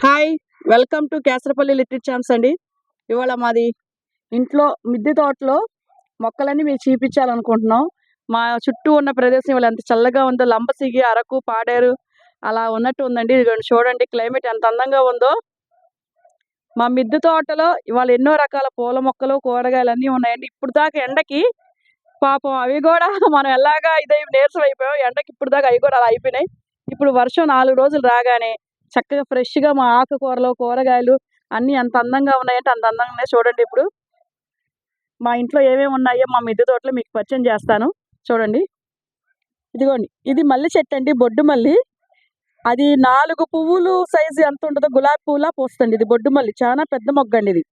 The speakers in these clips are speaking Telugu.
Hi! Welcome to Kesarapalli little champs అండి. ఇవాళ మాది ఇంట్లో మిద్దె తోటలో మొక్కలన్నీ మీకు చూపించాలనుకుంటున్నాం. మా చుట్టూ ఉన్న ప్రదేశం ఇవాళ ఎంత చల్లగా ఉందో లంబసింగి, అరకు, పాడేరు అలా ఉన్నట్టు ఉందండి. ఇదిగోండి చూడండి క్లైమేట్ ఎంత అందంగా ఉందో. మా మిద్దె తోటలో ఇవాళ ఎన్నో రకాల పూల మొక్కలు, కూరగాయలన్నీ ఉన్నాయండి. ఇప్పటిదాకా ఎండకి పాపం అవి గూడా మనం ఎలాగా నీరసం అయిపోయాం. ఎండకి ఇప్పటిదాకా అవి కూడా అలా అయిపోయినాయి. ఇప్పుడు వర్షం 4 రోజులు రాగానే చక్కగా ఫ్రెష్‌గా మా ఆకుకూరలు, కూరగాయలు అన్నీ ఎంత అందంగా ఉన్నాయంటే అంత అందంగా ఉన్నాయి. చూడండి ఇప్పుడు మా ఇంట్లో ఏమేమి ఉన్నాయో మా మిద్దె తోటలో మీకు పరిచయం చేస్తాను. చూడండి. ఇదిగోండి. ఇది మల్లి చెట్టండి. బొడ్డు మల్లి. అది 4 పువ్వులు సైజు ఎంత ఉంటదో గులాబీ పువ్వులా పూస్తదండి. ఇది బొడ్డు మల్లి. చాలా పెద్ద మొగ్గండి ఇది.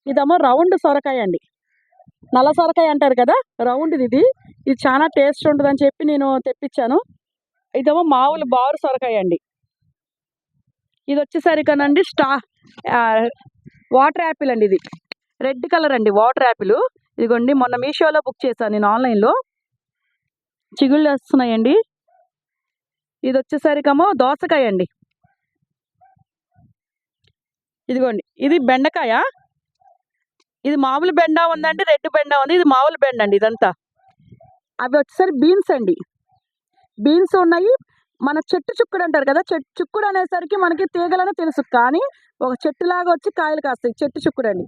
ఇదేమో రౌండ్ సొరకాయ అండి. నల్ల సొరకాయ అంటారు కదా! రౌండ్‌ది ఇది. ఇది చాలా టేస్ట్ ఉంటదని చెప్పి నేను తెప్పించాను. ఇదేమో మామూలు బారు సొరకాయ అండి. ఇదొచ్చేసరికనండి ఆహ్, వాటర్ యాపిల్ అండి ఇది. రెడ్ కలర్ అండి వాటర్ యాపిల్. ఇదిగోండి మొన్న మీషోలో బుక్ చేశాను నేను ఆన్‌లైన్‌లో. చిగుళ్ళొస్తున్నాయండి. ఇదొచ్చేసరికేమో దోసకాయ అండి. ఇదిగోండి. ఇది బెండకాయ. ఇది మామూలు బెండ ఉందండి, రెడ్ బెండ ఉంది. ఇది మామూలు బెండ అండి ఇదంతా. అవి వచ్చేసరికి బీన్స్ అండి. బీన్స్ ఉన్నాయి. మన చెట్టు చిక్కుడు అంటారు కదా! చిక్కుడు అనేసరికి మనకి తీగలని తెలుసు. కానీ ఒక చెట్టులాగా వచ్చి కాయలు కాస్తాయి. చెట్టు చిక్కుడండి.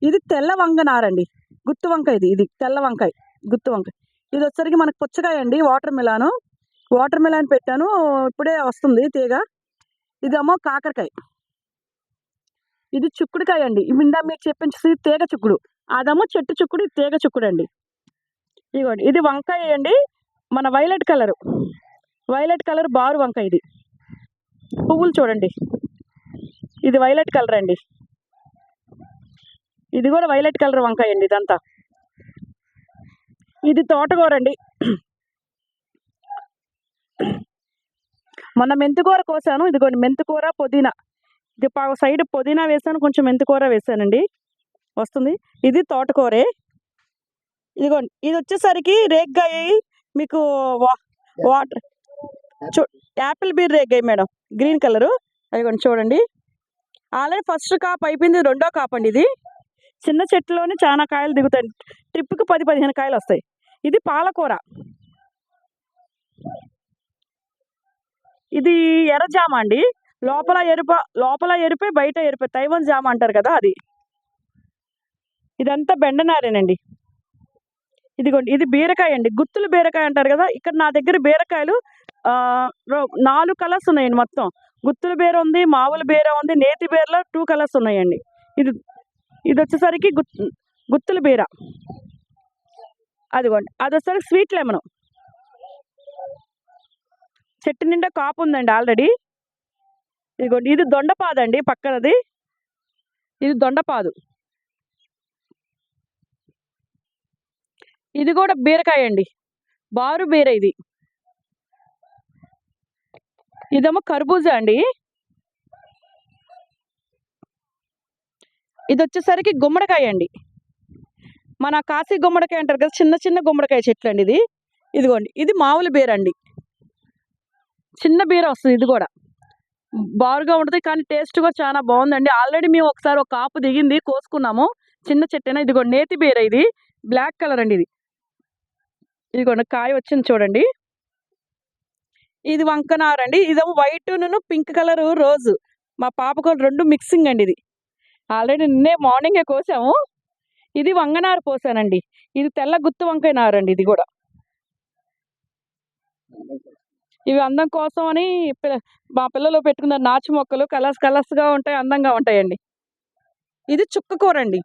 ఇది తెల్ల వంగనారండి. గుత్తి వంకాయ ఇది. ఇది తెల్ల వంకాయ. గుత్తి వంకాయ. ఇదొచ్చేసరికి మనకు పుచ్చకాయ అండి. Water melon. వాటర్ మిలాన్ పెట్టాను. ఇప్పుడే వస్తుంది తీగ. ఇదేమో కాకరకాయ. ఇది చిక్కుడుకాయ అండి. ఇందాక మీకు చెప్పించేది తీగ చిక్కుడు. అదేమో చెట్టు చిక్కుడు, ఇది తీగ చిక్కుడండి. ఇదిగోండి. ఇది వంకాయ అండి. మన వైలెట్ కలరు. వైలెట్ కలర్ బారు వంకాయ ఇది. పువ్వులు చూడండి. ఇది వైలెట్ కలర్ అండి. ఇది కూడా వైలెట్ కలర్ వంకాయ అండి ఇదంతా. ఇది తోటకూరండి. మొన్న మెంతికూర కోసాను. ఇదిగోండి మెంతికూర, పుదీనా. ఇది సైడ్ పుదీనా వేసాను. కొంచెం మెంతికూర వేసానండి. వస్తుంది. ఇది తోటకూరే. ఇదిగోండి. ఇదొచ్చేసరికి రేగ్గాయ మీకు వాటర్ చు యాపిల్ బీర్ రేగ్గాయ మేడం. Green colour. అదిగోండి చూడండి. ఆల్రెడీ ఫస్ట్ కాపు అయిపోయింది. రెండో కాపండి ఇది. చిన్న చెట్టులోనే చాలా కాయలు దిగుతాయి. ట్రిప్‌కి 10, 15 కాయలొస్తాయి. ఇది పాలకూర. ఇది ఎర్ర జామ అండి. లోపల ఎరుపే, బయట ఎరుపే. తైవాన్ జామ అంటారు కదా! అది. ఇదంతా బెండనారేనండి. ఇదిగోండి. ఇది బీరకాయ అండి. గుత్తులు బీరకాయ అంటారు కదా! ఇక్కడ నా దగ్గర బీరకాయలు 4 కలర్స్ ఉన్నాయండి మొత్తం. గుత్తుల బీర ఉంది, మామూలు బీర ఉంది, నేతి బీరలో 2 కలర్స్ ఉన్నాయండి. ఇది ఇదొచ్చేసరికి గుత్తుల బీర. అదిగోండి. అదొచ్చేసరికి స్వీట్ లెమను. చెట్టు నిండా కాపు ఉందండి ఆల్రెడీ. ఇదిగోండి. ఇది దొండపాదండి పక్కనది. ఇది దొండపాదు. ఇది కూడా బీరకాయ అండి. బారు బీర ఇది. ఇదేమో కర్బూజా అండి. ఇదొచ్చేసరికి గుమ్మడికాయ అండి. మన కాశీ గుమ్మడికాయ అంటారు కదా! చిన్న చిన్న గుమ్మడికాయ చెట్లండి ఇది. ఇదిగోండి. ఇది మామూలు బీర అండి. చిన్న బీర వస్తది ఇది గూడా. బారుగా ఉంటది. కానీ టేస్ట్ కూడా చాలా బావుందండి. ఆల్రెడీ మేము ఒకసారి ఒక కాపు దిగింది. కోసుకున్నాము. చిన్న చెట్టేనా. ఇదిగోండి నేతి బీర ఇది. బ్లాక్ కలర్ అండి ఇది. ఇదిగోండి కాయ వచ్చింది చూడండి. ఇది వంకనారండి. ఇదేమో వైటును పింక్ కలరు రోజు. మా పాపకు 2 మిక్సింగ్ అండి ఇది. ఆల్రెడీ నిన్నే మార్నింగే కోసాము. ఇది వంగనారు పోసానండి. ఇది తెల్ల గుత్తి వంకాయ నారండి ఇది గూడా. ఇవి అందం కోసం అని మా పిల్లలు పెట్టుకున్న నాచు మొక్కలు కలర్స్‌గా ఉంటాయి. అందంగా ఉంటాయండి. ఇది చుక్కకూరండి.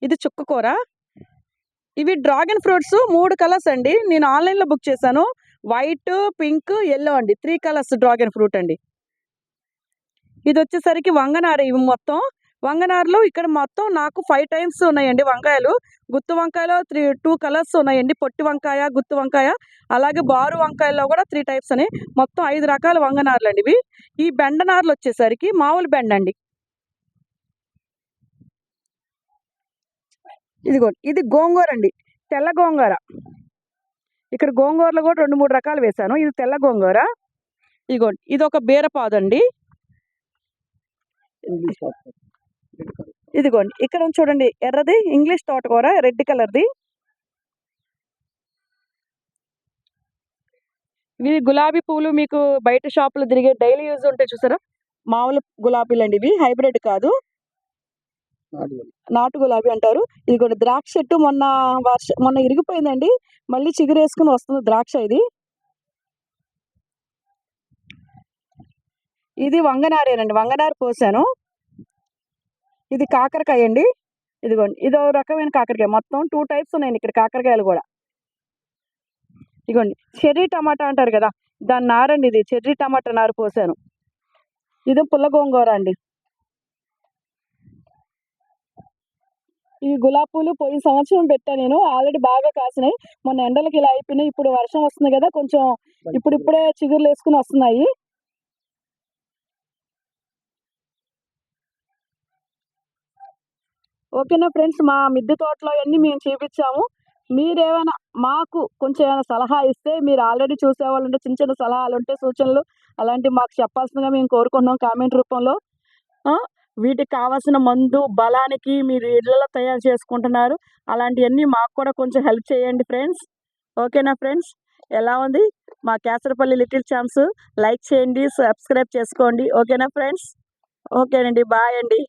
ఇది చుక్కకూర. ఇవి డ్రాగన్ ఫ్రూట్స్ 3 కలర్స్ అండి. నేను ఆన్‌లైన్‌లో బుక్ చేశాను. వైట్, పింక్, యెల్లో అండి. 3 కలర్స్ డ్రాగన్ ఫ్రూట్ అండి. ఇదొచ్చేసరికి వంగనార ఇవి మొత్తం. వంగనారలో ఇక్కడ మొత్తం నాకు 5 టైమ్స్ ఉన్నాయండి వంకాయలు. గుత్తి వంకాయలో 2 కలర్స్ ఉన్నాయండి. పొట్టి వంకాయ, గుత్తి వంకాయ. అలాగే బారు వంకాయల్లో కూడా 3 టైప్స్ ఉన్నాయి. మొత్తం 5 రకాల వంగనారలండి ఇవి. ఈ బెండ నారలొచ్చేసరికి మామూలు బెండండి. ఇదిగోండి. ఇది గోంగూరండి. తెల్ల గోంగూర. ఇక్కడ గోంగూరలో కూడా 2, 3 రకాలు వేశాను. ఇది తెల్ల గోంగూర. ఇదిగోండి ఇది ఒక బీరపాదు అండి. ఇదిగోండి ఇక్కడ ఉంది చూడండి ఎర్రది ఇంగ్లీష్ తోటకూర రెడ్ కలర్ది. ఇవి గులాబీ పువ్వులు మీకు బయట షాపులో తిరిగే డైలీ యూజ్ ఉంటాయి చూసారా, మామూలు గులాబీలు అండి, ఇవి హైబ్రిడ్ కాదు, నాటు గులాబీ అంటారు. ఇదిగోండి ద్రాక్ష చెట్టు మొన్న ఇరిగిపోయిందండి, మళ్ళీ చిగురేసుకుని వస్తుంది ద్రాక్ష. ఇది వంగనారేనండి, వంగనారు పోసాను. ఇది కాకరకాయ అండి, ఇదిగోండి ఇదో రకమైన కాకరకాయ, మొత్తం 2 టైప్స్ ఉన్నాయండి ఇక్కడ కాకరకాయలు కూడా. ఇదిగోండి చెర్రీ టమాటా అంటారు కదా, దాని నారండి, ఇది చెర్రీ టమాటా నారు పోసాను. ఇది పుల్ల గోంగూర అండి. ఈ గులాబీ పూలు పోయిన సంవత్సరం పెట్టా నేను, ఆల్రెడీ బాగా కాసినాయి. మొన్న ఎండలకి ఇలా అయిపోయినాయి, ఇప్పుడు వర్షం వస్తుంది కదా, కొంచెం ఇప్పుడిప్పుడే చిగుర్లు వేసుకుని వస్తున్నాయి. ఓకేనా ఫ్రెండ్స్, మా మిద్దె తోటలో అన్నీ మేము చూపించాము. మీరేమైనా మాకు కొంచెం ఏమైనా సలహా ఇస్తే, మీరు ఆల్రెడీ చూసేవాళ్ళు ఉంటే చిన్న చిన్న సలహాలు ఉంటే, సూచనలు అలాంటివి మాకు చెప్పాల్సిందిగా మేము కోరుకుంటున్నాం కామెంట్ రూపంలో. వీటికి కావాల్సిన మందు బలానికి మీరు ఇళ్ళలో తయారు చేసుకుంటున్నారు, అలాంటివన్నీ మాకు కూడా కొంచెం హెల్ప్ చేయండి ఫ్రెండ్స్. ఓకేనా ఫ్రెండ్స్, ఎలా ఉంది మా కేసరపల్లి లిటిల్ ఛాంప్స్? లైక్ చేయండి, సబ్స్క్రైబ్ చేసుకోండి. ఓకేనా ఫ్రెండ్స్? ఓకేనండి, బాయ్ అండి.